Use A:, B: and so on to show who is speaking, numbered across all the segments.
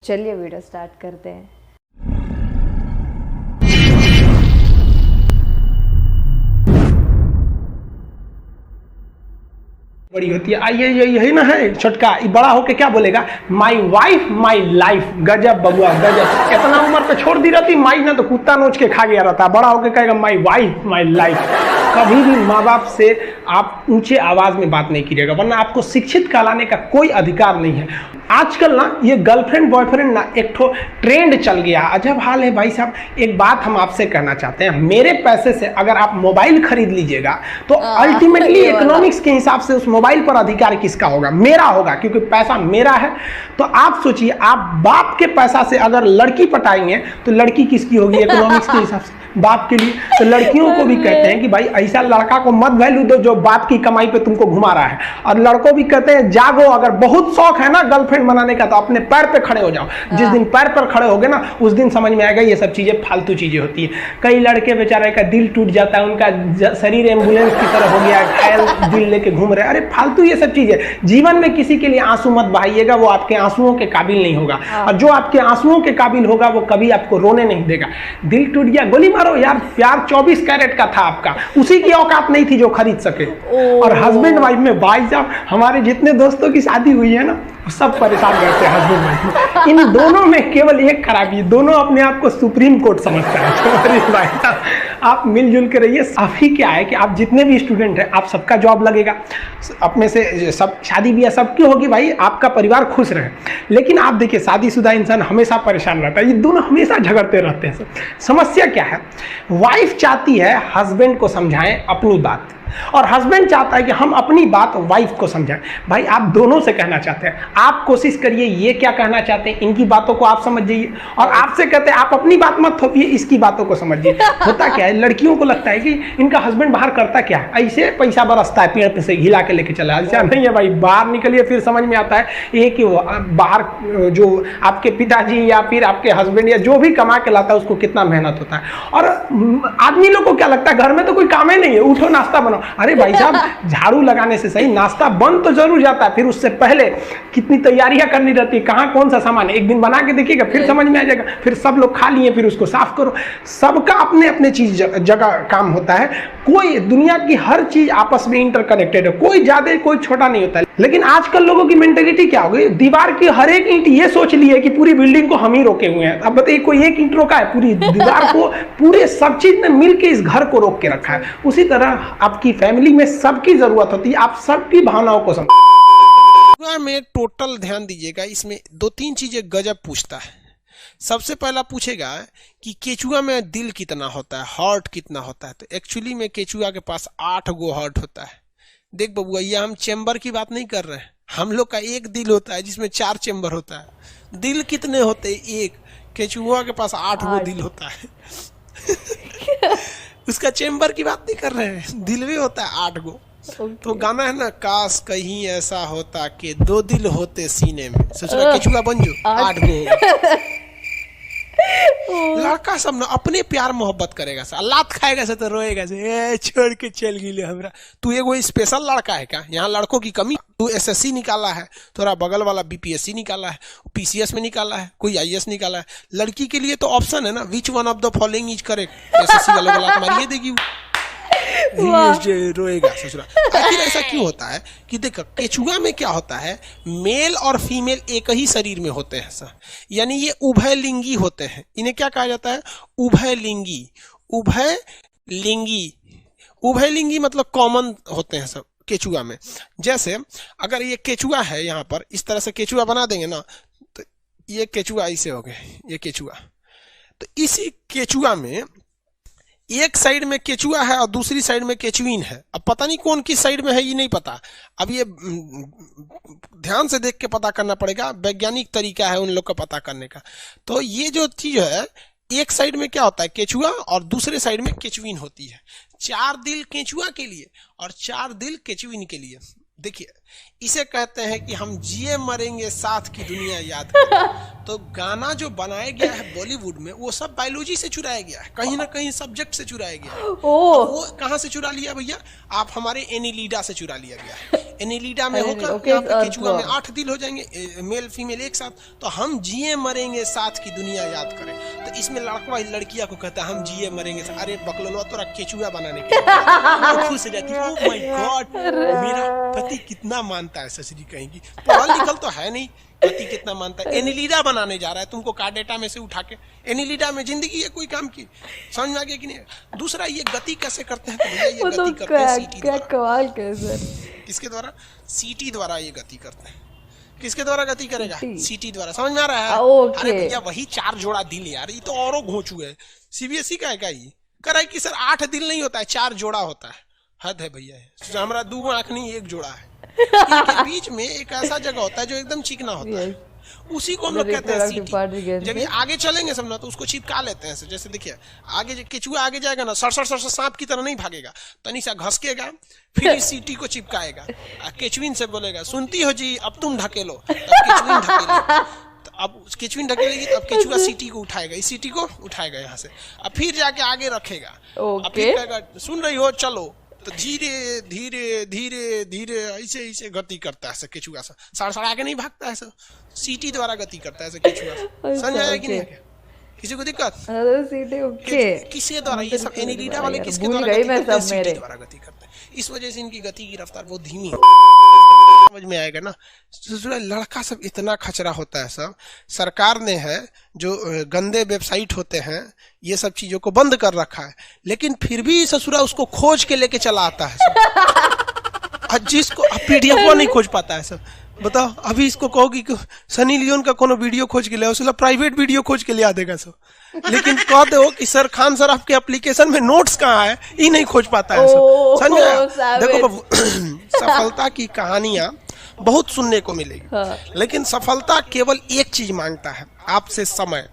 A: चलिए video start करते हैं।
B: बड़ी होती है। आइए यही ना है छोटका, बड़ा होके क्या बोलेगा, माई वाइफ माई लाइफ। गजब बबुआ गजब। इतना उम्र पे छोड़ दी रहती माई ना तो कुत्ता नोच के खा गया रहता, बड़ा होके कहेगा माई वाइफ माई लाइफ। कभी भी माँ बाप से आप ऊंचे आवाज में बात नहीं कीजिएगा, वरना आपको शिक्षित कहलाने का कोई अधिकार नहीं है। आजकल ना ये गर्लफ्रेंड बॉयफ्रेंड ना एक ठो ट्रेंड चल गया, अजब हाल है भाई साहब। एक बात हम आपसे कहना चाहते हैं, मेरे पैसे से अगर आप मोबाइल खरीद लीजिएगा तो अल्टीमेटली इकोनॉमिक्स के हिसाब से उस मोबाइल पर अधिकार किसका होगा? मेरा होगा, क्योंकि पैसा मेरा है। तो आप सोचिए, आप बाप के पैसा से अगर लड़की पटाएंगे तो लड़की किसकी होगी इकोनॉमिक्स के हिसाब से? बाप के लिए। तो लड़कियों को भी कहते हैं कि भाई ऐसा लड़का को मत वैल्यू दो जो बाप की कमाई पे तुमको घुमा रहा है। और लड़कों भी कहते हैं जागो, अगर बहुत शौक है ना गर्लफ्रेंड बनाने का तो अपने पैर पे खड़े हो जाओ। जिस दिन पैर पर खड़े होगे ना उस दिन समझ में आएगा ये सब चीजें फालतू चीजें होती है। कई लड़के बेचारे का दिल टूट जाता है, उनका शरीर एम्बुलेंस की तरह हो गया, घायल दिल लेके घूम रहे। अरे फालतू ये सब चीजें। जीवन में किसी के लिए आंसू मत बहाइएगा, वो आपके आंसुओं के काबिल नहीं होगा। और जो आपके आंसुओं के काबिल होगा वो कभी आपको रोने नहीं देगा। दिल टूट गया, गोली मारो यार, प्यार 24 कैरेट का था आपका, उसी की औकात नहीं थी जो खरीद सके। और हस्बैंड वाइफ में भाई साहब, हमारे जितने दोस्तों की शादी हुई है ना सब परेशान रहते हैं हस्बैंड वाइफ। इन दोनों में केवल एक खराबी है, दोनों अपने आप को सुप्रीम कोर्ट समझता है। आप मिलजुल के रहिए। अभी क्या है कि आप जितने भी स्टूडेंट हैं आप सबका जॉब लगेगा, अपने से सब शादी ब्याह सबकी होगी भाई, आपका परिवार खुश रहे। लेकिन आप देखिए शादीशुदा इंसान हमेशा परेशान रहता है, ये दोनों हमेशा झगड़ते रहते हैं। समस्या क्या है? वाइफ चाहती है हस्बैंड को समझाएं अपनी बात, और हस्बैंड चाहता है कि हम अपनी बात वाइफ को समझाएं। भाई आप दोनों से कहना चाहते हैं, आप कोशिश करिए ये क्या कहना चाहते हैं इनकी बातों को आप समझ जाइए, और आपसे कहते हैं आप अपनी बात मत थोपिए, इसकी बातों को समझिए। होता क्या है, लड़कियों को लगता है कि इनका हस्बैंड बाहर करता क्या है, ऐसे पैसा बरसता है पेड़ पे से हिला के लेके चला। ऐसा नहीं है भाई, बाहर निकलिए फिर समझ में आता है ये कि बाहर जो आपके पिताजी या फिर आपके हस्बैंड या जो भी कमा के लाता है उसको कितना मेहनत होता है। और आदमी लोग को क्या लगता है घर में तो कोई काम ही नहीं है, उठो नाश्ता बनाओ। अरे भाई साहब, झाड़ू लगाने से सही नाश्ता बन तो जरूर जाता है, फिर उससे पहले कितनी तैयारियां करनी रहती है, कहाँ कौन सा सामान है, एक दिन बना के देखिएगा फिर समझ में आ जाएगा। फिर सब लोग खा लिए फिर उसको साफ करो। सबका अपने अपने चीज जगह काम होता है। कोई दुनिया की हर चीज आपस में इंटरकनेक्टेड है, कोई ज्यादा कोई छोटा नहीं होता है। लेकिन आजकल लोगों की मेंटेलिटी क्या हो गई, दीवार की हर एक ईंट ये सोच ली है कि पूरी बिल्डिंग को हम ही रोके हुए हैं। अब बताइए कोई एक ईंट रोका है? पूरी दीवार को, पूरे सब चीज ने मिलकर इस घर को रोक के रखा है। उसी तरह आपकी फैमिली में सबकी जरूरत होती है, आप सबकी भावनाओं को समझ
C: में टोटल ध्यान दीजिएगा। इसमें दो तीन चीजें गजब पूछता है। सबसे पहला पूछेगा कि केचुआ में दिल कितना होता है, हार्ट कितना होता है। तो एक्चुअली में केचुआ के पास 8 गो हार्ट होता है। देख बबुआ, ये हम चेम्बर की बात नहीं कर रहे हैं, हम लोग का एक दिल होता है जिसमें 4 चेम्बर होता है। दिल कितने होते हैं? एक। केचुआ के पास 8 गो दिल होता है। उसका चेम्बर की बात नहीं कर रहे हैं, दिल भी होता है 8 गो। तो गाना है ना, काश कहीं ऐसा होता कि 2 दिल होते सीने में। सोच रहा केचुआ बन जो 8 गो। लड़का सब ना अपने प्यार मोहब्बत करेगा, लात खाएगा से तो रोएगा से, ए छोड़ के चल गिले हमरा। तू एगो स्पेशल लड़का है क्या? यहाँ लड़कों की कमी। तू एसएससी निकाला है, थोड़ा बगल वाला बीपीएससी निकाला है, पीसीएस में निकाला है, कोई आईएएस निकाला है। लड़की के लिए तो ऑप्शन है ना, which one of the following is correct. SSC वालों को लात मारिए देगी, रोएगा ससुरा। आखिर ऐसा क्यों होता है कि देखो केचुआ में क्या होता है, मेल और फीमेल एक ही शरीर में होते हैं सर, यानी ये उभयलिंगी होते हैं। इन्हें क्या कहा जाता है? उभयलिंगी। उभयलिंगी, उभयलिंगी मतलब कॉमन होते हैं सब केचुआ में। जैसे अगर ये केचुआ है, यहाँ पर इस तरह से केचुआ बना देंगे ना, तो ये केचुआ ऐसे हो गए, ये केचुआ। तो इसी केचुआ में एक साइड में केचुआ है और दूसरी साइड में केचुइन है। अब पता नहीं कौन किस साइड में है ये नहीं पता, अब ये ध्यान से देख के पता करना पड़ेगा, वैज्ञानिक तरीका है उन लोग का पता करने का। तो ये जो चीज है, एक साइड में क्या होता है केचुआ और दूसरे साइड में केचुइन होती है। 4 दिल केचुआ के लिए और 4 दिल केचुइन के लिए। देखिए इसे कहते हैं कि हम जिए मरेंगे साथ की दुनिया याद करें। तो गाना जो बनाया गया है बॉलीवुड में वो सब बायोलॉजी से चुराया गया है, कहीं ना कहीं सब्जेक्ट से चुराया गया है। वो कहाँ से चुरा लिया भैया? आप हमारे एनिलीडा से चुरा लिया गया है। एनिलिडा में होकर
A: ओके,
C: यहाँ पे केचुआ में
A: तो
C: 8 दिल हो जाएंगे, मेल फीमेल एक साथ, तो हम जिए मरेंगे साथ की दुनिया याद करें। तो इसमें लड़का लड़किया को कहता है हम जिए मरेंगे, अरे बकलोलवा तोरा केचुआ बनाने के लिए खुश हो जाती है। ओह माय गॉड, मेरा पति कितना मानता है, ससुरी कहेंगी पढ़ा लिखल तो है नहीं, पति कितना मानता है। एनिलिडा बनाने जा रहा है तुमको कार्ड डेटा में से उठा के, एनिलिडा में जिंदगी है कोई काम की, समझ में आ गया कि नहीं। दूसरा ये गति कैसे करते हैं, तो भैया ये गति करते हैं सीटी
A: क्या
C: द्वारा।
A: कमाल के सर,
C: किसके द्वारा? सीटी द्वारा ये गति करते हैं। किसके द्वारा गति करेगा?
A: सीटी।
C: सीटी द्वारा, समझ में आ रहा है?
A: ओके।
C: अरे भैया वही 4 जोड़ा दिल यार, ये तो औरों घोंचू है। सीबीएसई का है क्या ये? कह रहा है कि सर 8 दिल नहीं होता है, 4 जोड़ा होता है। हद है भैया, हमारा 2 आंख नहीं 1 जोड़ा है। इनके बीच में एक ऐसा जगह होता है जो एकदम चिकना होता है, उसी को हम लोग कहते हैं सीटी। जब ये आगे चलेंगे सब ना तो उसको चिपका लेते हैं। जैसे देखिए आगे केचुआ आगे जाएगा ना, सर सांप की तरह नहीं भागेगा, तनी सा घसकेगा, फिर इस सीटी को चिपकाएगा। केचुइन से बोलेगा सुनती हो जी अब तुम ढकेलो, तब केचुइन ढकेलेगी, अब केचुइन ढकेलेगी तो अब केचुआ सीटी को उठाएगा, इस सीटी को उठाएगा यहाँ से, अब फिर जाके आगे रखेगा, अब फिर कहेगा सुन रही हो चलो, तो धीरे धीरे धीरे धीरे ऐसे ऐसे गति करता है केचुआ सा, सड़ आगे नहीं भागता है, सीटी द्वारा गति करता है केचुआ। समझ आया कि नहीं? किसी को दिक्कत?
A: सीटी ओके।
C: किसके द्वारा ये सब एनिलिडा वाले किसके द्वारा गति करते हैं? सीटी द्वारा गति करते हैं। इस वजह से इनकी गति की रफ्तार बहुत धीमी है। समझ में आएगा ना। लड़का सब इतना खचरा होता है सब, सरकार ने है जो गंदे वेबसाइट होते हैं ये सब चीजों को बंद कर रखा है, लेकिन फिर भी ससुरा उसको खोज के लेके चला आता है। जिसको पीडीएफ नहीं खोज पाता है सब। बताओ अभी इसको कहोगी कि सनी लियोन का कोनो वीडियो खोज के ले, उसला प्राइवेट वीडियो खोज के ले आ देगा सब, लेकिन कह दो कि सर खान सर आपके एप्लीकेशन में नोट्स कहाँ है, ये नहीं खोज पाता है सब। समझ देखो सफलता की कहानियां बहुत सुनने को मिलेगी, लेकिन सफलता केवल एक चीज मांगता है आपसे, समय।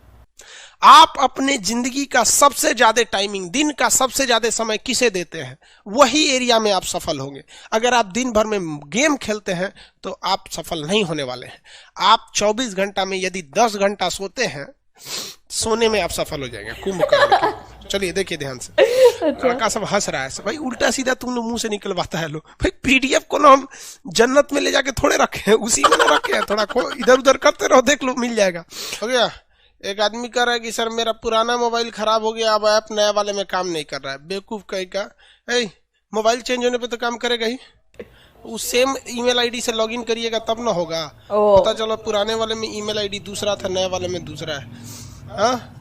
C: आप अपने जिंदगी का सबसे ज्यादा टाइमिंग, दिन का सबसे ज्यादा समय किसे देते हैं, वही एरिया में आप सफल होंगे। अगर आप दिन भर में गेम खेलते हैं तो आप सफल नहीं होने वाले हैं। आप 24 घंटा में यदि 10 घंटा सोते हैं, सोने में आप सफल हो जाएंगे कुंभकर्ण। चलिए देखिए ध्यान से। लड़का सब हंस रहा है सब, भाई उल्टा सीधा तुम लोग मुंह से निकलवाता है लो। भाई पीडीएफ को ना हम जन्नत में ले जाके थोड़े रखे हैं, उसी में ना रखे हैं, थोड़ा इधर उधर करते रहो, देख लो मिल जाएगा। हो गया। एक आदमी कह रहा है कि सर मेरा पुराना मोबाइल खराब हो गया, अब ऐप नया वाले में काम नहीं कर रहा है। बेवकूफ कहेगा, मोबाइल चेंज होने पे तो काम करेगा ही, उस सेम ईमेल आईडी से लॉगिन करिएगा तब ना होगा। पता चलो पुराने वाले में ईमेल आईडी दूसरा था, नए वाले में दूसरा है। हाँ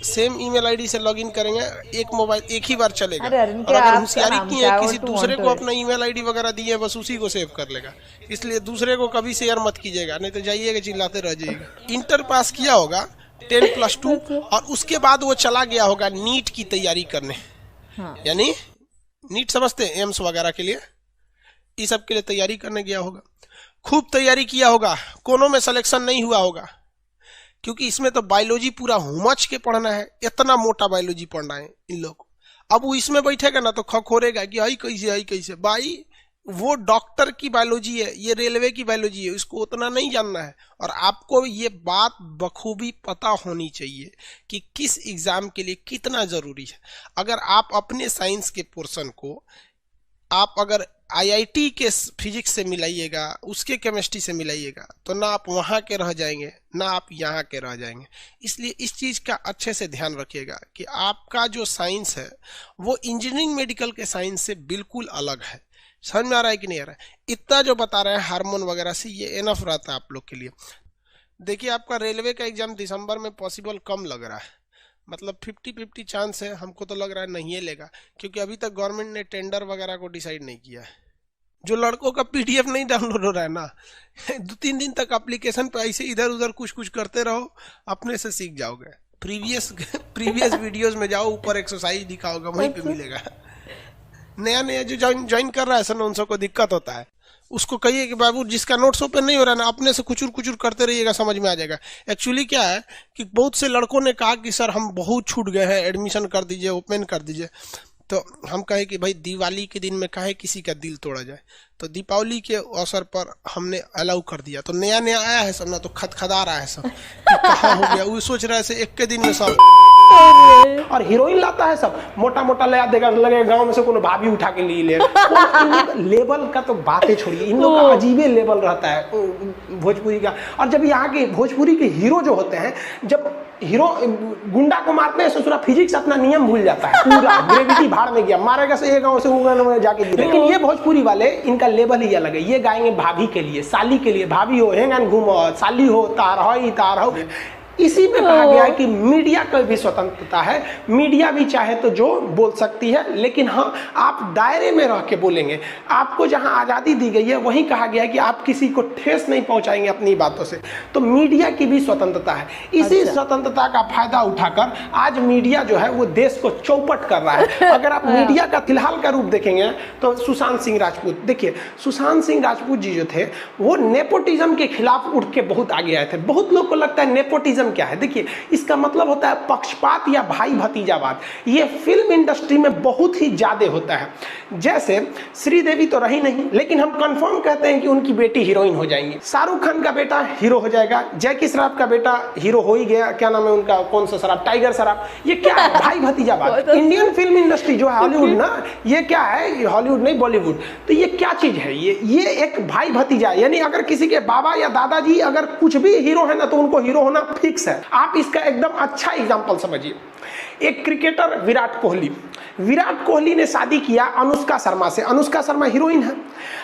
C: सेम ईमेल आईडी से लॉगिन करेंगे, एक मोबाइल एक ही बार चलेगा। और अगर होशियारी की है किसी दूसरे को अपना ईमेल आईडी वगैरह दिए बस उसी को सेव कर लेगा, इसलिए दूसरे को कभी शेयर मत कीजिएगा, नहीं तो जाइएगा चिल्लाते रह जाइएगा। इंटर पास किया होगा 10+2 और उसके बाद वो चला गया होगा नीट की तैयारी करने। यानी नीट समझते हैं, एम्स वगैरह के लिए, इस सब के लिए तैयारी करने गया होगा। खूब तैयारी किया होगा, कोनों में सिलेक्शन नहीं हुआ होगा, क्योंकि इसमें तो बायोलॉजी पूरा हुमच के पढ़ना है, इतना मोटा बायोलॉजी पढ़ना है इन लोग को। अब वो इसमें बैठेगा ना तो खखोरेगा कि आई कैसे भाई, वो डॉक्टर की बायोलॉजी है, ये रेलवे की बायोलॉजी है, इसको उतना नहीं जानना है। और आपको ये बात बखूबी पता होनी चाहिए कि किस एग्जाम के लिए कितना जरूरी है। अगर आप अपने साइंस के पोर्शन को आप अगर आईआईटी के फिजिक्स से मिलाइएगा, उसके केमिस्ट्री से मिलाइएगा, तो ना आप वहाँ के रह जाएंगे ना आप यहाँ के रह जाएंगे। इसलिए इस चीज़ का अच्छे से ध्यान रखिएगा कि आपका जो साइंस है वो इंजीनियरिंग मेडिकल के साइंस से बिल्कुल अलग है। समझ में आ रहा है कि नहीं आ रहा है? इतना जो बता रहे हैं हार्मोन वगैरह से, ये एनफ रहता है आप लोग के लिए। देखिए आपका रेलवे का एग्जाम दिसंबर में पॉसिबल कम लग रहा है, मतलब 50-50 चांस है। हमको तो लग रहा है नहीं लेगा, क्योंकि अभी तक गवर्नमेंट ने टेंडर वगैरह को डिसाइड नहीं किया है। जो लड़कों का पीडीएफ नहीं डाउनलोड हो रहा है ना 2-3 दिन तक एप्लीकेशन पे ऐसे इधर उधर कुछ करते रहो, अपने से सीख जाओगे। प्रीवियस वीडियोस में जाओ, ऊपर एक्सरसाइज दिखा होगा, वहीं पे मिलेगा। नया जो ज्वाइन कर रहा है सर, उन सबको दिक्कत होता है, उसको कहिए कि बाबू जिसका नोट्स ओपन नहीं हो रहा है ना, अपने से कुचुर करते रहिएगा, समझ में आ जाएगा। एक्चुअली क्या है कि बहुत से लड़कों ने कहा कि सर हम बहुत छूट गए हैं, एडमिशन कर दीजिए, ओपन कर दीजिए। तो हम कहे कि भाई दिवाली के दिन में काहे किसी का दिल तोड़ा जाए, तो दीपावली के अवसर पर हमने अलाउ कर दिया। तो नया नया आया है सब ना, तो खदखदा रहा है सब कि कहाँ हो गया। वो सोच रहे से एक के दिन में सब
B: और हीरोइन लाता है सब मोटा मोटा ले देगा, लगे गांव में से कोनो भाभी उठा के ले लेवल का तो बातें छोड़िए, इन लोग का अजीबे लेवल रहता है भोजपुरी का। और जब यहाँ के भोजपुरी के हीरो जो होते हैं, जब हीरो गुंडा को मारते हैं ससुरा फिजिक्स अपना नियम भूल जाता है, पूरा ग्रेविटी भाड़ में गया, मारेगा से एक गांव से वो जाके गिरे। लेकिन ये भोजपुरी वाले, इनका लेवल ही अलग है। ये गाएंगे भाभी के लिए, साली के लिए, भाभी हो हेंगन घूमो, साली हो तार हो। इसी में कहा गया है कि मीडिया का भी स्वतंत्रता है, मीडिया भी चाहे तो जो बोल सकती है, लेकिन हाँ आप दायरे में रह के बोलेंगे। आपको जहां आज़ादी दी गई है वहीं कहा गया है कि आप किसी को ठेस नहीं पहुंचाएंगे अपनी बातों से। तो मीडिया की भी स्वतंत्रता है। इसी स्वतंत्रता का फायदा उठाकर आज मीडिया जो है वो देश को चौपट कर रहा है। अगर आप मीडिया का फिलहाल का रूप देखेंगे तो सुशांत सिंह राजपूत, देखिए सुशांत सिंह राजपूत जी जो थे वो नेपोटिज्म के खिलाफ उठ के बहुत आगे आए थे। बहुत लोग को लगता है नेपोटिज्म क्या है, देखिए इसका मतलब होता है पक्षपात या भाई भतीजावाद। ये फिल्म इंडस्ट्री में बहुत ही ज्यादा होता है। जैसे श्रीदेवी तो रही नहीं, लेकिन हम कंफर्म कहते हैं कि उनकी बेटी हीरोइन हो जाएंगी। शाहरुख खान का बेटा हीरो हो जाएगा, जैकी श्रॉफ का बेटा हीरो हो ही गया, क्या नाम है उनका, कौन सा श्रॉफ, टाइगर श्रॉफ। ये क्या है, भाई भतीजावाद। इंडियन फिल्म इंडस्ट्री जो है हॉलीवुड ना, ये क्या है, हॉलीवुड नहीं बॉलीवुड। तो ये क्या चीज है, ये एक भाई भतीजा, यानी अगर किसी के बाबा या दादाजी अगर कुछ भी हीरो है ना तो उनको हीरो होना फिक्स है। आप इसका एकदम अच्छा एग्जांपल समझिए। एक क्रिकेटर विराट कोहली ने शादी किया अनुष्का शर्मा से। अनुष्का शर्मा हीरोइन है।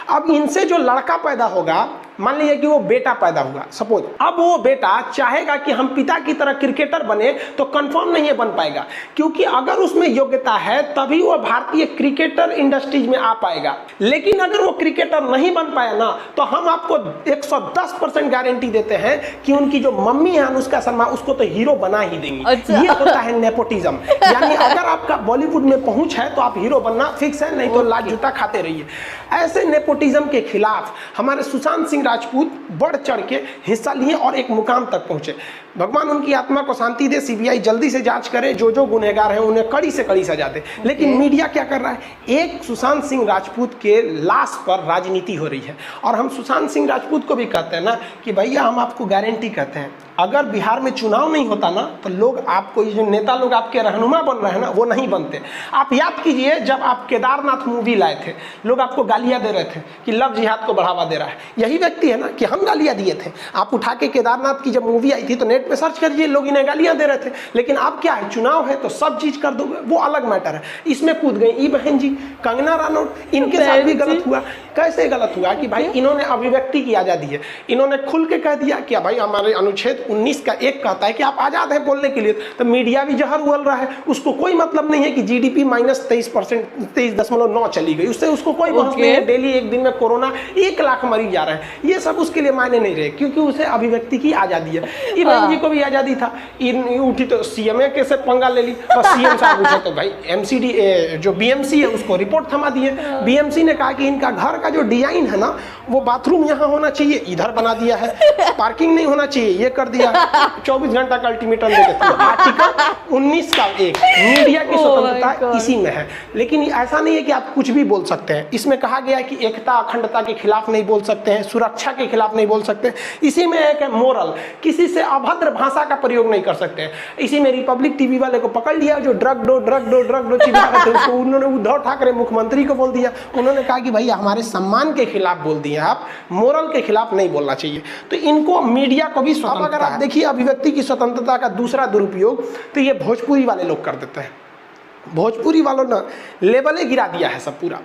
B: अब इनसे जो लड़का पैदा होगा, मान लीजिए कि वो बेटा पैदा हुआ सपोज, अब वो बेटा चाहेगा कि हम पिता की तरह क्रिकेटर बने, तो कंफर्म नहीं है बन पाएगा, क्योंकि अगर उसमें योग्यता है तभी वो भारतीय क्रिकेटर इंडस्ट्रीज में आ पाएगा। लेकिन अगर वो क्रिकेटर नहीं बन पाया ना, तो हम आपको 110% गारंटी देते हैं कि उनकी जो मम्मी है अनुष्का शर्मा, उसको तो हीरो बना ही देंगी।
A: अच्छा।
B: ये होता है नेपोटिज्म। यानी अगर आपका बॉलीवुड में पहुंच है तो आप हीरो बनना फिक्स है, नहीं तो लात जूता खाते रहिए। ऐसे नेपोटिज्म के खिलाफ हमारे सुशांत सिंह राजपूत बढ़ चढ़ के हिस्सा लिए और एक मुकाम तक पहुंचे। भगवान उनकी आत्मा को शांति दे, सीबीआई जल्दी से जांच करे, जो गुनहगार हैं उन्हें कड़ी से कड़ी सजा दे। लेकिन मीडिया क्या कर रहा है, एक सुशांत सिंह राजपूत के लाश पर राजनीति हो रही है। और हम सुशांत सिंह राजपूत को भी कहते हैं ना कि भैया हम आपको गारंटी कहते हैं, अगर बिहार में चुनाव नहीं होता ना तो लोग आपको, ये जो नेता लोग आपके रहनुमा बन रहे हैं ना, वो नहीं बनते। आप याद कीजिए जब आप केदारनाथ मूवी लाए थे, लोग आपको गालियां दे रहे थे कि लव जिहाद को बढ़ावा दे रहा है। यही व्यक्ति है ना कि हम गालियां दिए थे। आप उठा के केदारनाथ की जब मूवी आई थी तो नेट पे सर्च करिए, लोग इन्हें गालियां दे रहे थे। लेकिन आप क्या है, चुनाव है तो सब चीज कर दोगे, वो अलग मैटर है। इसमें कूद गई ई बहन जी, कंगना रनौत, इनके साथ भी गलत हुआ। कैसे गलत हुआ कि भाई इन्होंने अभिव्यक्ति की आजादी है, इन्होंने खुल के कह दिया कि भाई हमारे अनुच्छेद 19 का 1 कहता है कि आप आजाद हैं बोलने के लिए। तो मीडिया भी जहर उगल रहा है, उसको कोई मतलब नहीं है कि जीडीपी -23%, 23.9 चली गई, उससे उसको कोई बहस नहीं है। डेली एक दिन में कोरोना 1 लाख मरीज जा रहे हैं, ये सब उसके लिए मायने नहीं रहे, क्योंकि उसे अभिव्यक्ति की आजादी है। इब्राहिम जी को भी आजादी था, उठी तो सीएमए के से पंगा ले ली और सीएम साहब उठे तो भाई एमसीडी जो बीएमसी है उसको रिपोर्ट थमा दिए। बीएमसी ने कहा कि इनका घर का जो डिजाइन है ना, वो बाथरूम यहाँ होना चाहिए, इधर बना दिया है, पार्किंग नहीं होना चाहिए, ये कर दिया। 24 घंटा का अल्टीमेटम दे देते हैं। आर्टिकल 19 का 1, मीडिया की स्वतंत्रता इसी में है। लेकिन ऐसा नहीं है कि आप कुछ भी बोल सकते हैं। इसमें कहा गया है कि एकता अखंडता के खिलाफ नहीं बोल सकते हैं, सुरक्षा के खिलाफ नहीं बोल सकते। इसी में एक मोरल, किसी से अभद्र भाषा का प्रयोग नहीं कर सकते हैं। इसी में रिपब्लिक टीवी वाले को पकड़ लिया जो ड्रग डो चिल्ला रहे थे, उसको उन्होंने उद्धव ठाकरे मुख्यमंत्री को बोल दिया। उन्होंने कहा कि भैया हमारे सम्मान के खिलाफ बोल दिए आप, मोरल के खिलाफ नहीं बोलना चाहिए। तो इनको मीडिया को भी स्वतंत्रता। अगर आप देखिए अभिव्यक्ति की स्वतंत्रता का दूसरा दुरुपयोग तो ये भोजपुरी वाले लोग कर देते हैं। भोजपुरी वालों ने लेवले गिरा दिया है सब पूरा।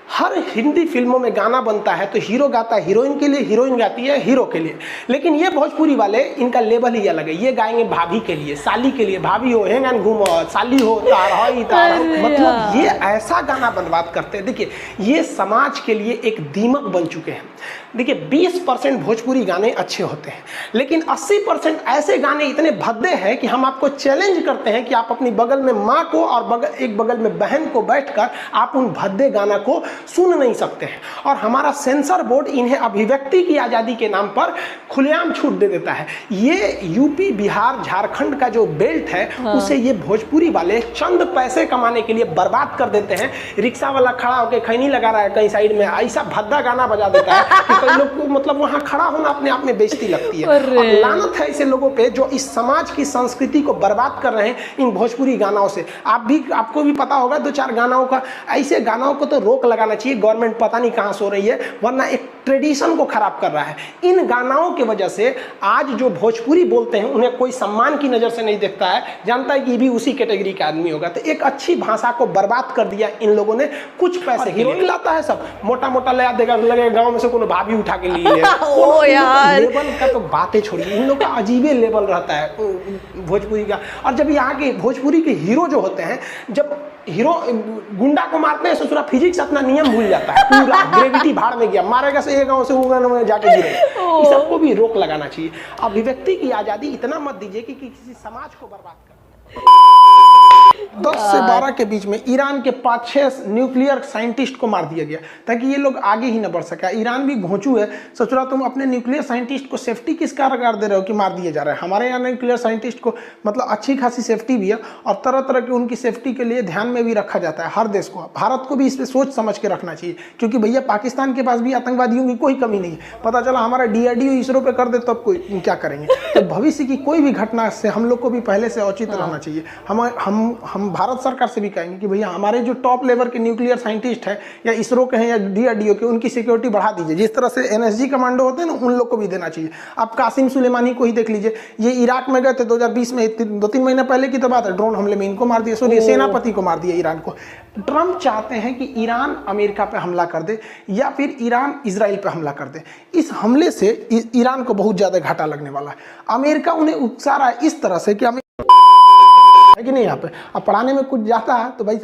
B: हर हिंदी फिल्मों में गाना बनता है तो हीरो गाता है हीरोइन के लिए, हीरोइन गाती है हीरो के लिए। लेकिन ये भोजपुरी वाले, इनका लेवल ही अलग है। ये गाएंगे भाभी के लिए, साली के लिए, भाभी हो हेंगन घूमो, साली हो तार हो, मतलब ये ऐसा गाना बर्बाद करते हैं। देखिए ये समाज के लिए एक दीमक बन चुके हैं। देखिए 20% भोजपुरी गाने अच्छे होते हैं, लेकिन 80% ऐसे गाने इतने भद्दे हैं कि हम आपको चैलेंज करते हैं कि आप अपनी बगल में माँ को और एक बगल में बहन को बैठकर आप उन भद्दे गाना को सुन नहीं सकते हैं। और हमारा सेंसर बोर्ड इन्हें अभिव्यक्ति की आज़ादी के नाम पर खुलेआम छूट दे देता है। ये यूपी, बिहार, झारखंड का जो बेल्ट है उसे ये भोजपुरी वाले चंद पैसे कमाने के लिए बर्बाद कर देते हैं। रिक्शा वाला खड़ा होकर खैनी लगा रहा है कहीं साइड में, ऐसा भद्दा गाना बजा देता है कि कई लोग को मतलब वहां खड़ा होना अपने आप में बेइज्जती लगती है। और लानत है ऐसे लोगों पे जो इस समाज की संस्कृति को बर्बाद कर रहे हैं इन भोजपुरी गानों से। आपको भी पता होगा 2-4 गानों का, ऐसे गानों को तो रोक लगाना चाहिए गवर्नमेंट, पता नहीं कहां सो रही है, वरना एक ट्रेडिशन को खराब कर रहा है। इन गानों की वजह से आज जो भोजपुरी बोलते हैं उन्हें कोई सम्मान की नजर से नहीं देखता है, जानता है कि भी उसी कैटेगरी का आदमी होगा। तो एक अच्छी भाषा को बर्बाद कर दिया इन लोगों ने कुछ पैसे के लिए। लाता है सब मोटा मोटा ले देगा, लगे गांव में से कोनो भाभी उठा के लिए
A: ओ यार,
B: लेवल का तो बातें छोड़िए, इन लोग का अजीबे लेवल रहता है भोजपुरी का। और जब यहाँ के भोजपुरी के हीरो जो होते हैं, जब हीरो गुंडा को मारते हैं ससुरा फिजिक्स अपना नियम भूल जाता है, पूरा ग्रेविटी भाड़ में गया, मारेगा से एक गांव से वो गांव में जाके गिरेगा। इस सबको भी रोक लगाना चाहिए। अभिव्यक्ति की आजादी इतना मत दीजिए कि किसी समाज को बर्बाद कर। 10 से 12 के बीच में ईरान के 5-6 न्यूक्लियर साइंटिस्ट को मार दिया गया ताकि ये लोग आगे ही न बढ़ सका। ईरान भी भोंचू है, ससुरा तुम अपने न्यूक्लियर साइंटिस्ट को सेफ्टी किस कारगर दे रहे हो कि मार दिए जा रहे हैं। हमारे यहाँ न्यूक्लियर साइंटिस्ट को मतलब अच्छी खासी सेफ्टी भी है और तरह तरह की उनकी सेफ्टी के लिए ध्यान में भी रखा जाता है। हर देश को, भारत को भी इस पर सोच समझ के रखना चाहिए, क्योंकि भैया पाकिस्तान के पास भी आतंकवादियों की कोई कमी नहीं है। पता चला हमारा DRDO इसरो पे कर दे तो अब कोई क्या करेंगे। तो भविष्य की कोई भी घटना से हम लोग को भी पहले से औचित रहना चाहिए। हम भारत सरकार से भी कहेंगे कि भैया हमारे जो टॉप लेवल के न्यूक्लियर साइंटिस्ट हैं या इसरो के हैं या DRDO के, उनकी सिक्योरिटी बढ़ा दीजिए। जिस तरह से NSG कमांडो होते हैं ना, उन लोग को भी देना चाहिए। आप कासिम सुलेमानी को ही देख लीजिए, ये इराक में गए थे 2020 में, 2-3 महीने पहले की तो बात है, ड्रोन हमले में इनको मार दिया, सॉरी सेनापति को मार दिया ईरान को। ट्रंप चाहते हैं कि ईरान अमेरिका पे हमला कर दे या फिर ईरान इजराइल पे हमला कर दे। इस हमले से ईरान को बहुत ज्यादा घाटा लगने वाला है। अमेरिका उन्हें उकसा रहा है इस तरह से कि है कि नहीं। यहाँ पे अब पढ़ाने में कुछ जाता है तो भाई